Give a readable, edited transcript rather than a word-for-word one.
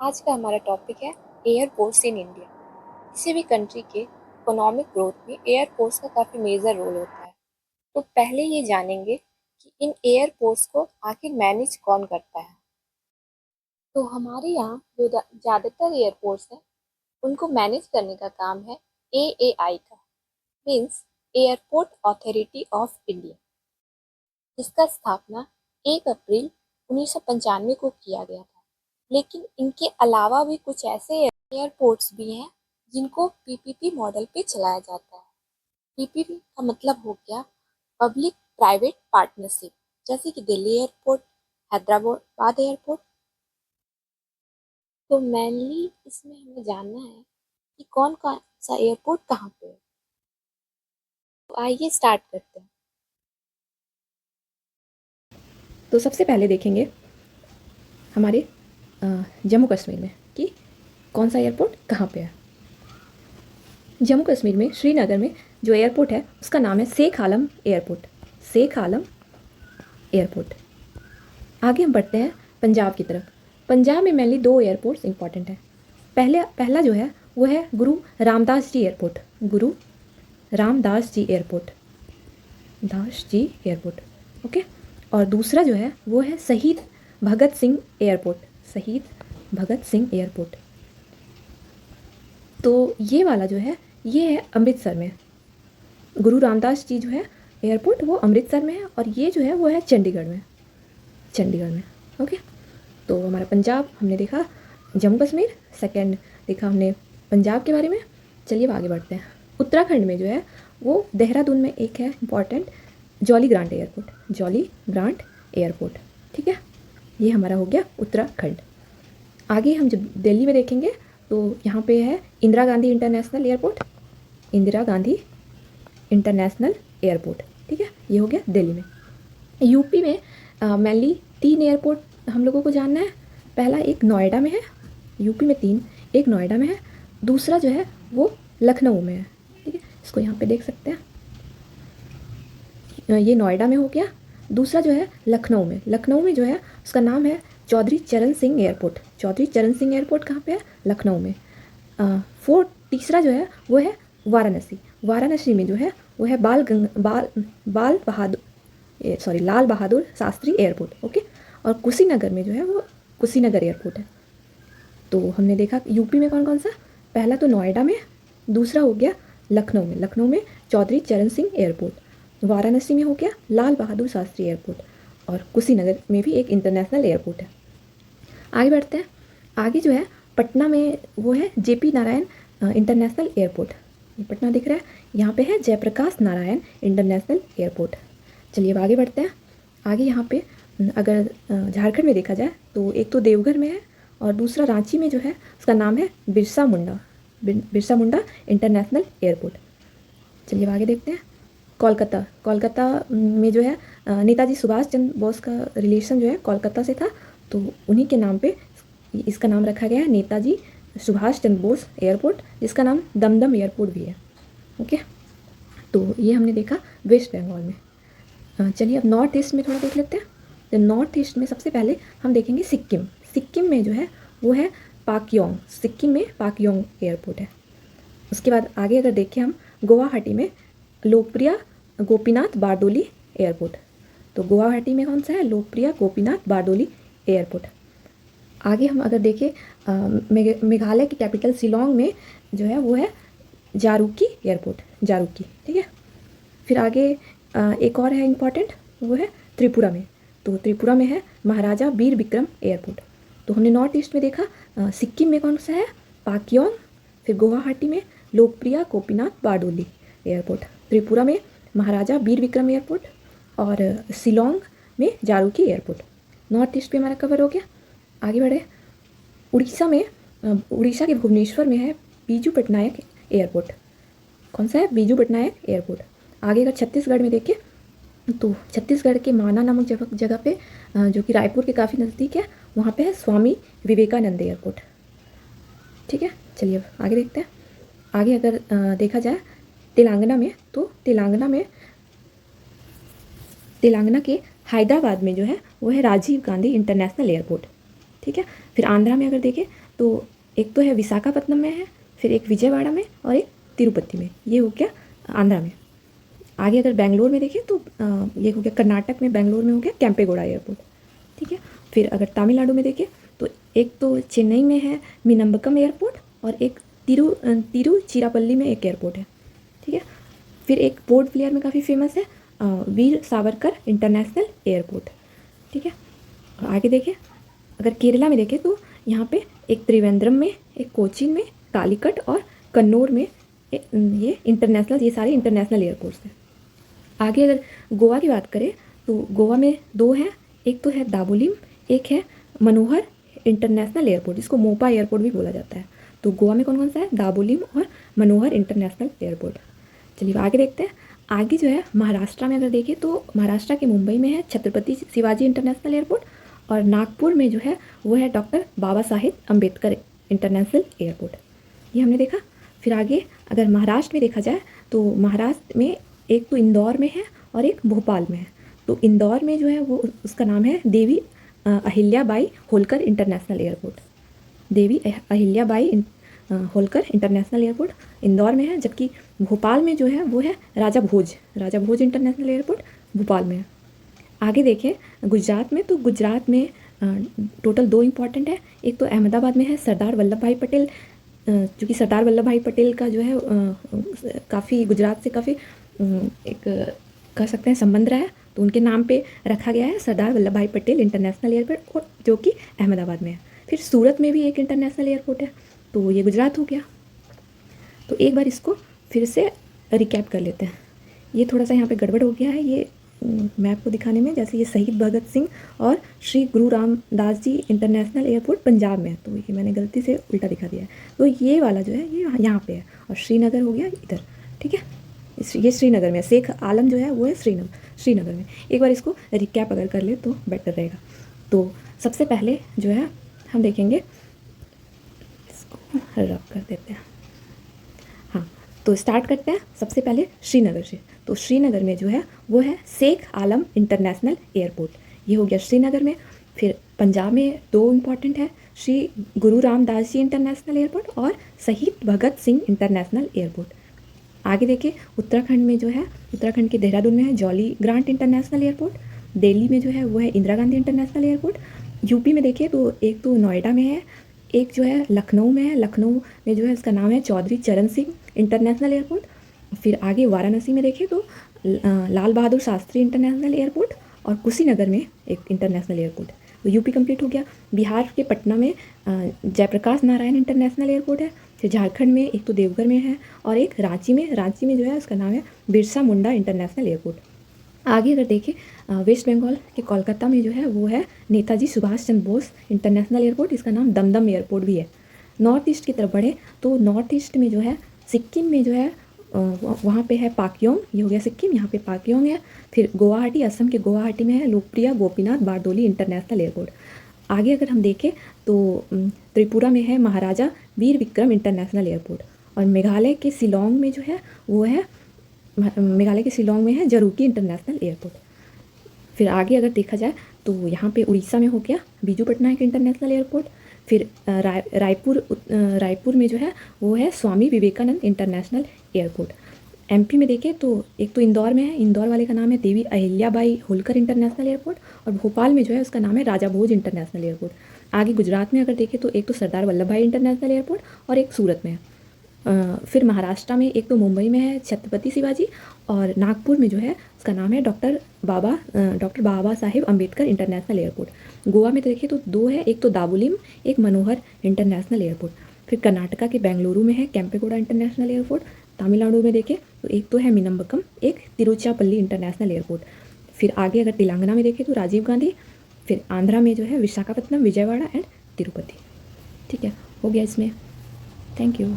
आज का हमारा टॉपिक है एयरपोर्ट्स इन इंडिया। किसी भी कंट्री के इकोनॉमिक ग्रोथ में एयरपोर्ट्स का काफ़ी मेजर रोल होता है। तो पहले ये जानेंगे कि इन एयरपोर्ट्स को आखिर मैनेज कौन करता है। तो हमारे यहाँ जो ज़्यादातर एयरपोर्ट्स हैं उनको मैनेज करने का काम है AAI का, means airport authority of India, जिसका स्थापना 1 अप्रैल 1995 को किया गया था। लेकिन इनके अलावा भी कुछ ऐसे एयरपोर्ट्स भी हैं जिनको पीपीपी मॉडल पे चलाया जाता है। पीपीपी का मतलब हो गया पब्लिक प्राइवेट पार्टनरशिप, जैसे कि दिल्ली एयरपोर्ट, हैदराबाद एयरपोर्ट। तो मेनली इसमें हमें जानना है कि कौन कौन सा एयरपोर्ट कहाँ पे है। तो आइए स्टार्ट करते हैं। तो सबसे पहले देखेंगे हमारे जम्मू कश्मीर में कि कौन सा एयरपोर्ट कहाँ पे है। जम्मू कश्मीर में श्रीनगर में जो एयरपोर्ट है उसका नाम है शेख आलम एयरपोर्ट। शेख आलम एयरपोर्ट। आगे हम बढ़ते हैं पंजाब की तरफ। पंजाब में मेनली 2 एयरपोर्ट्स इंपॉर्टेंट हैं। पहला जो है वो है गुरु रामदास जी एयरपोर्ट। गुरु Ramdas ji airport, Das ji airport, okay. और दूसरा जो है वो है शहीद भगत सिंह एयरपोर्ट। शहीद भगत सिंह एयरपोर्ट। तो ये वाला जो है ये है अमृतसर में। गुरु रामदास जी जो है एयरपोर्ट वो अमृतसर में है और ये जो है वो है चंडीगढ़ में। चंडीगढ़ में, ओके। तो हमारा पंजाब हमने देखा, जम्मू कश्मीर सेकंड देखा हमने पंजाब के बारे में। चलिए अब आगे बढ़ते हैं। उत्तराखंड में जो है वो देहरादून में एक है important, jolly grant airport. Jolly grant airport, ठीक है। ये हमारा हो गया उत्तराखंड। आगे हम जब दिल्ली में देखेंगे तो यहाँ पे है Indira Gandhi international airport. Indira Gandhi international airport, ठीक है। ये हो गया दिल्ली में। यूपी में मेनली 3 एयरपोर्ट हम लोगों को जानना है। पहला एक नोएडा में है, यूपी में 3, एक नोएडा में है, दूसरा जो है वो लखनऊ में है, ठीक है। इसको यहाँ पे देख सकते हैं, ये नोएडा में हो गया। दूसरा जो है लखनऊ में। लखनऊ में जो है उसका नाम है चौधरी चरण सिंह एयरपोर्ट। चौधरी चरण सिंह एयरपोर्ट कहाँ पे है? लखनऊ में। तीसरा जो है वो है वाराणसी। वाराणसी में जो है वो है लाल बहादुर शास्त्री एयरपोर्ट, ओके। और कुशीनगर में जो है वो कुशीनगर एयरपोर्ट है। तो हमने देखा यूपी में कौन कौन सा, पहला तो नोएडा में, दूसरा हो गया लखनऊ में। लखनऊ में चौधरी चरण सिंह एयरपोर्ट, वाराणसी में हो गया लाल बहादुर शास्त्री एयरपोर्ट, और कुशीनगर में भी एक इंटरनेशनल एयरपोर्ट है। आगे बढ़ते हैं। आगे जो है पटना में वो है जेपी नारायण इंटरनेशनल एयरपोर्ट। ये पटना दिख रहा है, यहाँ पे है जयप्रकाश नारायण इंटरनेशनल एयरपोर्ट। चलिए अब आगे बढ़ते हैं। आगे यहाँ पे अगर झारखंड में देखा जाए तो एक तो देवघर में है और दूसरा रांची में जो है उसका नाम है बिरसा मुंडा इंटरनेशनल एयरपोर्ट। चलिए अब आगे देखते हैं। कोलकाता में जो है नेताजी सुभाष चंद्र बोस का रिलेशन जो है कोलकाता से था, तो उन्हीं के नाम पे इसका नाम रखा गया है नेताजी सुभाष चंद्र बोस एयरपोर्ट, जिसका नाम दमदम एयरपोर्ट भी है, ओके। तो ये हमने देखा वेस्ट बंगाल में। चलिए अब नॉर्थ ईस्ट में थोड़ा देख लेते हैं। तो नॉर्थ ईस्ट में सबसे पहले हम देखेंगे सिक्किम। सिक्किम में जो है वो है पाक्योंग। सिक्किम में पाक्योंग एयरपोर्ट है। उसके बाद आगे अगर देखें हम गुवाहाटी में लोकप्रिय गोपीनाथ बारदोली एयरपोर्ट। तो गुवाहाटी में कौन सा है? लोकप्रिय गोपीनाथ बारदोली एयरपोर्ट। आगे हम अगर देखें मेघालय की कैपिटल शिलोंग में जो है वो है जारूकी एयरपोर्ट, जारूकी, ठीक है। फिर आगे एक और है इम्पॉर्टेंट, वो है त्रिपुरा में। तो त्रिपुरा में है महाराजा वीर विक्रम एयरपोर्ट। तो हमने नॉर्थ ईस्ट में देखा सिक्किम में कौन सा है? पाक्योंग। फिर गुवाहाटी में लोकप्रिय गोपीनाथ बारदोली एयरपोर्ट, त्रिपुरा में महाराजा वीर विक्रम एयरपोर्ट, और शिलोंग में जारूकी एयरपोर्ट। नॉर्थ ईस्ट पे हमारा कवर हो गया। आगे बढ़े। उड़ीसा के भुवनेश्वर में है बीजू पटनायक एयरपोर्ट। कौन सा है? बीजू पटनायक एयरपोर्ट। आगे अगर छत्तीसगढ़ में देखें तो छत्तीसगढ़ के माना नामक जगह पे जो कि रायपुर के काफ़ी नज़दीक है, वहाँ पे है स्वामी विवेकानंद एयरपोर्ट, ठीक है। चलिए अब आगे देखते हैं। आगे अगर देखा जाए तेलंगाना में, तो तेलंगाना के हैदराबाद में जो है वो है राजीव गांधी इंटरनेशनल एयरपोर्ट। ठीक है। फिर आंध्रा में अगर देखें तो एक तो है विशाखापट्टनम में है, फिर एक विजयवाड़ा में और एक तिरुपति में, ये हो गया आंध्रा में। आगे अगर बेंगलोर में देखें तो ये हो गया कर्नाटक में, बेंगलोर में हो गया केम्पेगौड़ा एयरपोर्ट, ठीक है। फिर अगर तमिलनाडु में देखें तो एक तो चेन्नई में है मीनम्बक्कम एयरपोर्ट और एक तिरुचिरापल्ली में एक एयरपोर्ट है, ठीक है। फिर एक पोर्ट ब्लेयर में काफ़ी फेमस है वीर सावरकर इंटरनेशनल एयरपोर्ट, ठीक है। आगे देखें अगर केरला में देखें तो यहाँ पे एक त्रिवेंद्रम में, एक कोचीन में, कालीकट और कन्नौर में ये इंटरनेशनल, ये सारे इंटरनेशनल एयरपोर्ट्स हैं। आगे अगर गोवा की बात करें तो गोवा में दो हैं, एक तो है दाबोलिम, एक है मनोहर इंटरनेशनल एयरपोर्ट, जिसको मोपा एयरपोर्ट भी बोला जाता है। तो गोवा में कौन कौन सा है, दाबोलिम और मनोहर इंटरनेशनल एयरपोर्ट। चलिए आगे देखते हैं। आगे जो है महाराष्ट्र में अगर देखें तो महाराष्ट्र के मुंबई में है छत्रपति शिवाजी इंटरनेशनल एयरपोर्ट और नागपुर में जो है वो है doctor Baba Saheb Ambedkar international airport, ये हमने देखा। फिर आगे अगर महाराष्ट्र में देखा जाए तो महाराष्ट्र में एक तो इंदौर में है और एक भोपाल में है। तो इंदौर में जो है वो उसका नाम है Devi Ahilyabai Holkar international airport, Devi Ahilyabai Holkar international airport Indore में है, जबकि भोपाल में जो है वो है राजा भोज इंटरनेशनल एयरपोर्ट भोपाल में है। आगे देखें गुजरात में, तो गुजरात में टोटल दो इम्पॉर्टेंट है, एक तो अहमदाबाद में है सरदार वल्लभ भाई पटेल, क्योंकि सरदार वल्लभ भाई पटेल का जो है काफ़ी गुजरात से काफ़ी एक कह सकते हैं संबंध रहा है, तो उनके नाम पे रखा गया है सरदार वल्लभ भाई पटेल इंटरनेशनल एयरपोर्ट, और जो कि अहमदाबाद में है। फिर सूरत में भी एक इंटरनेशनल एयरपोर्ट है, तो ये गुजरात हो गया। तो एक बार इसको फिर से रिकैप कर लेते हैं। ये थोड़ा सा यहाँ पे गड़बड़ हो गया है ये मैप को दिखाने में, जैसे ये शहीद भगत सिंह और श्री गुरु रामदास जी इंटरनेशनल एयरपोर्ट पंजाब में है, तो ये मैंने गलती से उल्टा दिखा दिया है। तो ये वाला जो है ये यहाँ पे है और श्रीनगर हो गया इधर, ठीक है। ये श्रीनगर में, शेख आलम जो है वो है श्रीनगर में। एक बार इसको रिकैप अगर कर ले तो बेटर रहेगा। तो सबसे पहले जो है हम देखेंगे, इसको रब कर देते हैं, हाँ। तो स्टार्ट करते हैं सबसे पहले श्रीनगर से। तो श्रीनगर में जो है वो है शेख आलम इंटरनेशनल एयरपोर्ट, ये हो गया श्रीनगर में। फिर पंजाब में दो इम्पॉर्टेंट है, श्री गुरु रामदास जी इंटरनेशनल एयरपोर्ट और शहीद भगत सिंह इंटरनेशनल एयरपोर्ट। आगे देखिए उत्तराखंड में जो है, उत्तराखंड के देहरादून में है jolly grant international airport, Delhi में जो है वो है Indira Gandhi international airport. UP में देखिए तो एक तो नोएडा में है, एक जो है लखनऊ में है, लखनऊ में जो है इसका नाम है चौधरी चरण सिंह इंटरनेशनल एयरपोर्ट। फिर आगे वाराणसी में देखिए तो लाल बहादुर शास्त्री इंटरनेशनल एयरपोर्ट और कुशीनगर में एक इंटरनेशनल एयरपोर्ट। तो यूपी कंप्लीट हो गया। बिहार के पटना में जयप्रकाश नारायण इंटरनेशनल एयरपोर्ट है। फिर झारखंड में एक तो देवघर में है और एक रांची में जो है उसका नाम है बिरसा मुंडा इंटरनेशनल एयरपोर्ट। आगे अगर देखें वेस्ट बंगाल के कोलकाता में जो है वो है नेताजी सुभाष चंद्र बोस इंटरनेशनल एयरपोर्ट, इसका नाम दमदम एयरपोर्ट भी है। नॉर्थ ईस्ट की तरफ बढ़े तो नॉर्थ ईस्ट में जो है सिक्किम में जो है वहाँ पे है पाक्योंग, ये हो गया सिक्किम, यहाँ पे पाक्योंग है। फिर गुवाहाटी, असम के गुवाहाटी में है लोकप्रिय गोपीनाथ बारदोली इंटरनेशनल एयरपोर्ट। आगे अगर हम देखें तो त्रिपुरा में है महाराजा वीर विक्रम इंटरनेशनल एयरपोर्ट और मेघालय के शिलोंग में जो है वो है मेघालय के शिलोंग में है जरूकी इंटरनेशनल एयरपोर्ट। फिर आगे अगर देखा जाए तो यहाँ पे उड़ीसा में हो गया बीजू पटनायक इंटरनेशनल एयरपोर्ट। फिर रायपुर में जो है वो है Swami Vivekananda international airport. MP में देखें तो एक तो इंदौर में है, इंदौर वाले का नाम है देवी अहिल्याबाई होलकर इंटरनेशनल एयरपोर्ट और भोपाल में जो है उसका नाम है राजा भोज इंटरनेशनल एयरपोर्ट। आगे गुजरात में अगर देखें तो एक तो सरदार वल्लभ भाई इंटरनेशनल एयरपोर्ट और एक सूरत में है। फिर महाराष्ट्र में एक तो मुंबई में है छत्रपति शिवाजी और नागपुर में जो है उसका नाम है doctor Baba Saheb Ambedkar international airport. Goa में तो देखिए तो दो है, एक तो दाबोलिम, एक मनोहर इंटरनेशनल एयरपोर्ट। फिर कर्नाटका के बेंगलुरु में है केम्पेगौड़ा इंटरनेशनल एयरपोर्ट। तमिलनाडु में देखें तो एक तो है मीनम्बक्कम, एक तिरुचिरापल्ली इंटरनेशनल एयरपोर्ट। फिर आगे अगर तेलंगाना में देखें तो राजीव गांधी। फिर आंध्रा में जो है विशाखापट्टनम, विजयवाड़ा एंड तिरुपति। ठीक है, हो गया इसमें। Thank you.